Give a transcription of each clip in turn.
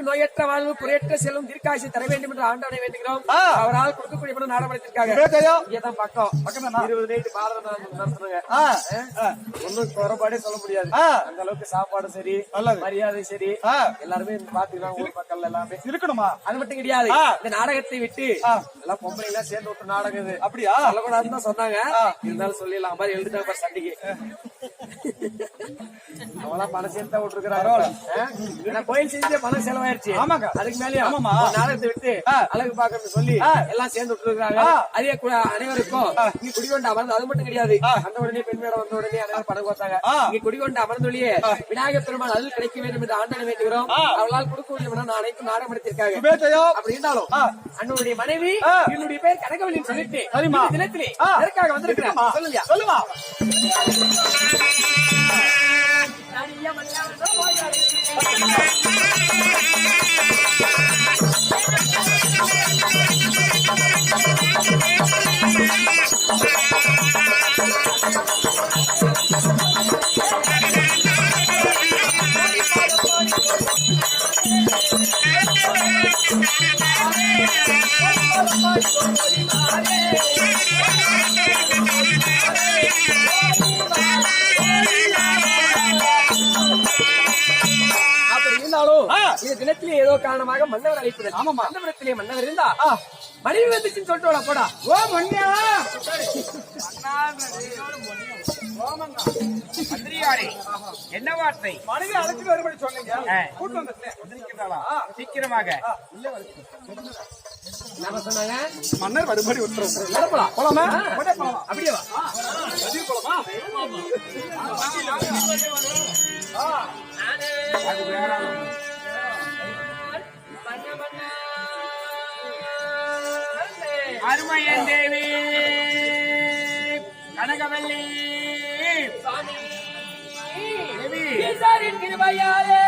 அவர்களுக்கு நோயற்ற வாழ்வு குறையற்ற செல்வம் தீர்க்காசி தர வேண்டும் என்று ஆண்டவனை வேண்டுகிறோம். அவரால் கொடுக்கக்கூடிய பணம் நாடகத்திற்காக இங்கதான் பக்கம் 20 நைட்டு பாரத நடத்துறாங்க. ஒன்னும் குறைபாடே சொல்ல முடியாது. அந்த அளவுக்கு சாப்பாடு சரி, மரியாதை சரி, எல்லாருமே பாத்துக்கலாம். ஊர் மக்கள் எல்லாமே இருக்கணுமா? அது மட்டும் கிடையாது. இந்த நாடகத்தை விட்டு எல்லாம் பொம்பளை எல்லாம் சேர்ந்து விட்டு நாடகம் இது அப்படியா சொல்லக்கூடாதுன்னு தான் சொன்னாங்க. இருந்தாலும் சொல்லிடலாம். மாதிரி எழுதிட்டாங்க சண்டைக்கு. அவெல்லாம் பணம் சேர்த்தா விட்டுருக்காங்க. கோயில் செஞ்சு பணம் செலவாயிருச்சு. அதுக்கு மேலேயும் நாடகத்தை விட்டு அழகு பாக்கணும்னு சொல்லி எல்லாம் சேர்ந்து விட்டுருக்காங்க. அதே கூட அனைவருக்கும் இங்க குடிகொண்டு அமர்ந்து அது மட்டும் கிடையாது. அந்த உடனே பெண்மையோட வந்த உடனே அனைவரும் பணம் கொடுத்தாங்க. இங்க குடிகொண்டு அமர்ந்தொழியே விநாயகர் பெருமாள் அதில் கிடைக்க வேண்டும் என்று ஆண்டனை வேண்டுகிறோம். அவளால் கொடுக்க அனைத்தும் நாடகம் எடுத்திருக்காங்க. அப்படி இருந்தாலும் அண்ணனுடைய மனைவி என்னுடைய பேர் கனகவல்லின்னு சொல்லிட்டு தினத்திலே எதற்காக வந்திருக்கிறேன் சொல்லுங்க சொல்லுமா. இந்த தினத்திலே ஏதோ காரணமாக மன்னவர் அழைப்பது. ஆமா மன்னவரத்திலே மன்னவர் இருந்தா மனைவி வந்துச்சுன்னு சொல்லிட்டு போடா. ஓ மன்னியா மந்திரியாரே என்ன வார்த்தை? மனைவி அழைச்சிட்டு வரும்படி சொன்னீங்க. சீக்கிரமாக என்ன சொன்னாங்க? மன்னர் வரும்படி உத்தரவு. போலாமா? அப்படியே போலாமா? அருமையன் தேவி கனகவல்லி சாமி தேவி கிருபையாலே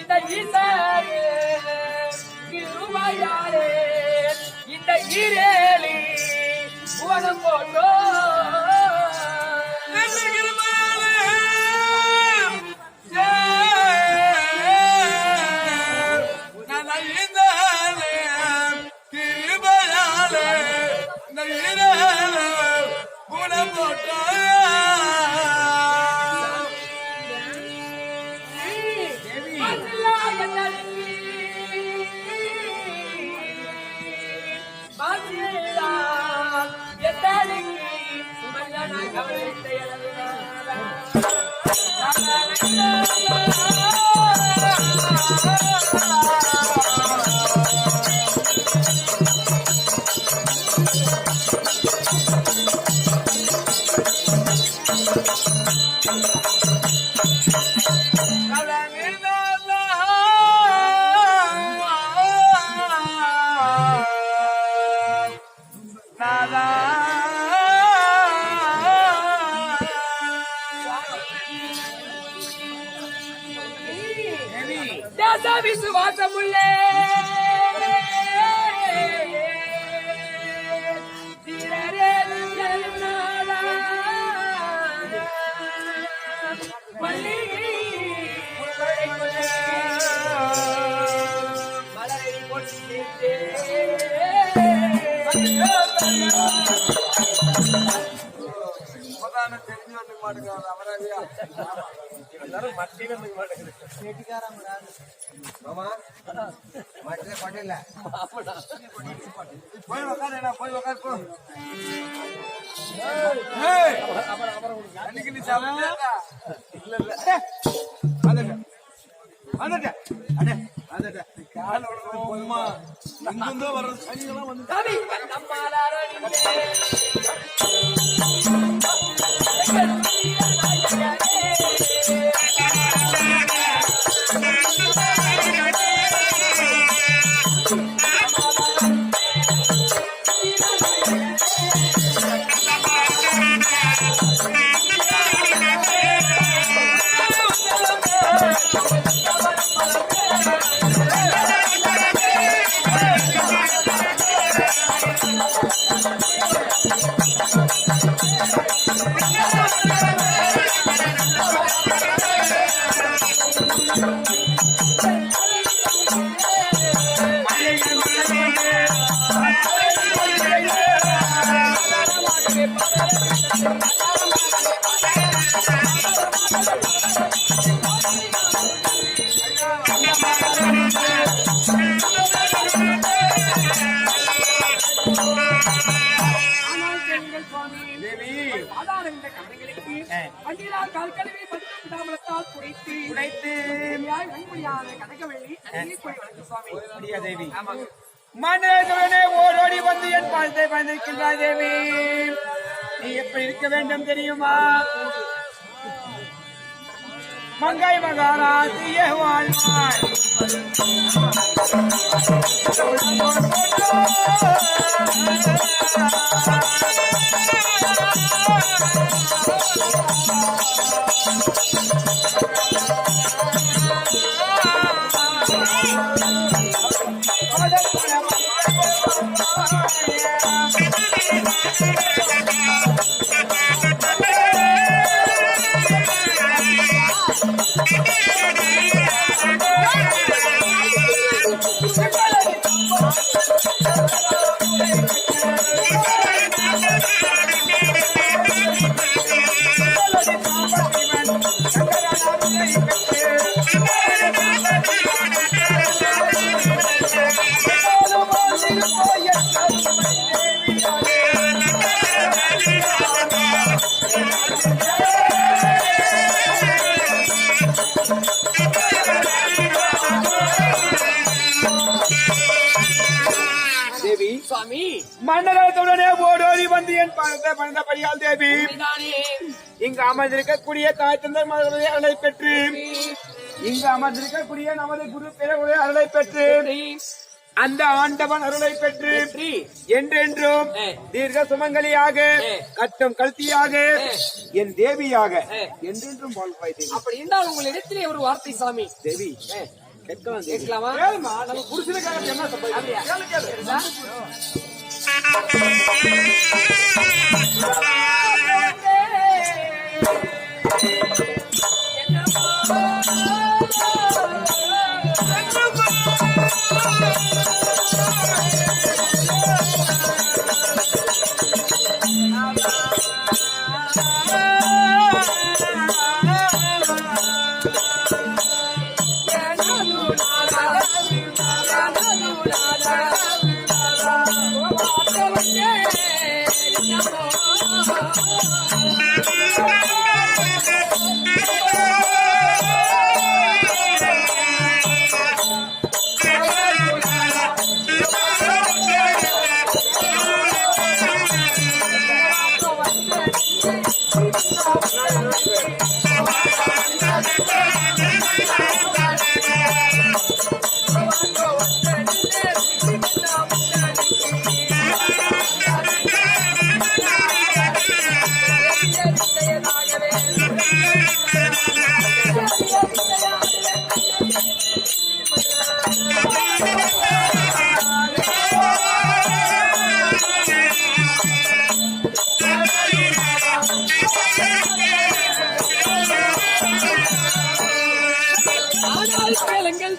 இந்த ஈசாரே கிருபையாலே இந்த ஈரேலி உவனம் போட்டோ விசுவாசமுள்ளே மலரை போட்டு தெரிஞ்சு வந்து மாட்டுக்காது அவராதியா எல்லாரும் மட்டியில வந்து மாட்டேங்குது. மாமா மட்டில பட்டில போய் உக்காரு போய் உக்காரு போ. அன்னைக்கு நீ சாப்பிட்டா இல்ல இல்ல வந்துட்டேன் அடே வந்துட்டேன் கால் போதுமா இங்கிருந்தோ வர்ற சனியெல்லாம் வந்து மன்னரே ஓடோடி வந்து என் பாதத்தை வந்திருக்கின்றாய் தேவி. நீ எப்படி இருக்க வேண்டும் தெரியுமா? மங்கை மகாராஜியே வாழ்வாய். மன்னரே ஓடோடி வந்து என் பாதத்தை பணிந்தபடியால் தேவி, இங்கு அமர்ந்திருக்கக்கூடிய தாய் தந்தை மதத்தை அருளை பெற்று, இங்கு அமர்ந்திருக்கக்கூடிய நமது குரு பிறகுடைய அருளை பெற்று, அந்த ஆண்டவன் அருளை பெற்று என்றென்றும் தீர்க்க சுமங்கலியாக கட்டம் கல்த்தியாக என் தேவியாக என்றென்றும் வாழ்வாய் தேவி. அப்படி என்றால் உங்கள் இடத்திலே ஒரு வார்த்தை சாமி. தேவி கேட்கலாமா? நம்ம புருஷனுக்காக என்ன சம்பந்தம்?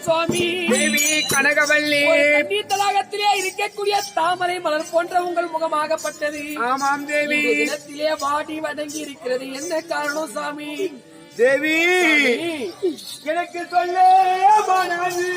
சுவாமி கனகவல்லி தண்ணீர் தடாகத்திலே இருக்கக்கூடிய தாமரை மலர் போன்ற உங்கள் முகமாகப்பட்டது. ஆமாம் தேவி. இடத்திலே வாடி வதங்கி இருக்கிறது. என்ன காரணம் சாமி? தேவி எனக்கு சொல்ல மனது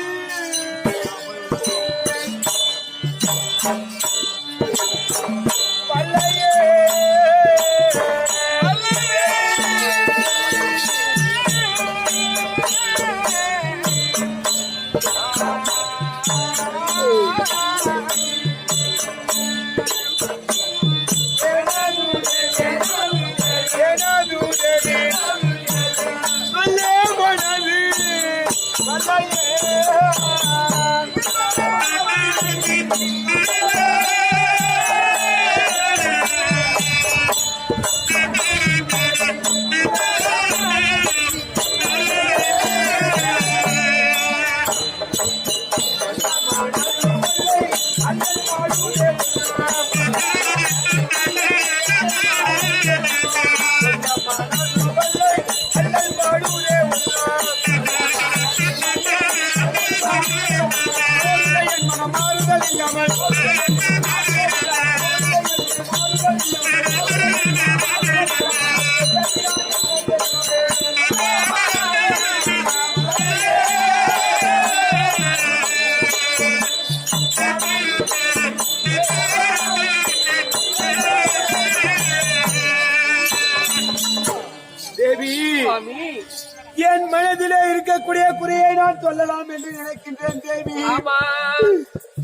மனதிலே இருக்கக்கூடிய குறையை நான் சொல்லலாம் என்று நினைக்கின்றேன் தேவி. ஆமா,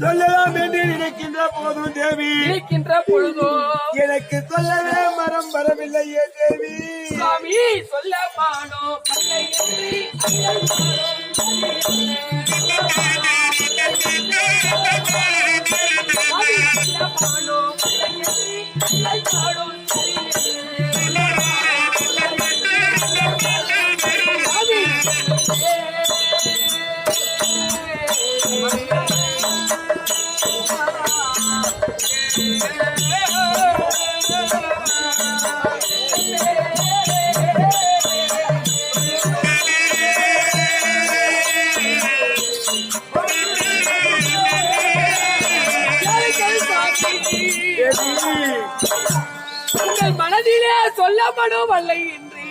சொல்லலாம் என்று நினைக்கின்ற போதும் தேவி, இருக்கின்ற பொழுதோ எனக்கு சொல்லவே மரம் வரவில்லையே தேவி. சுவாமி சொல்ல மானோ பல்லை என்று அல்லல் மானோ பல்லை என்று அல்லல் பாடும் உங்கள் மனதிலே சொல்லப்படும் அல்ல என்று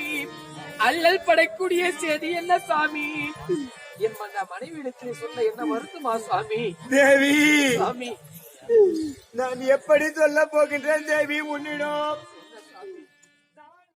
அல்லல் படக்கூடிய செய்தி என்ன சாமி? என் மனைவியிடத்தில் சொல்ல என்ன வருத்தமா சாமி? தேவி, சாமி நான் எப்படி சொல்ல போகின்றேன் தேவி உன்னிடம்?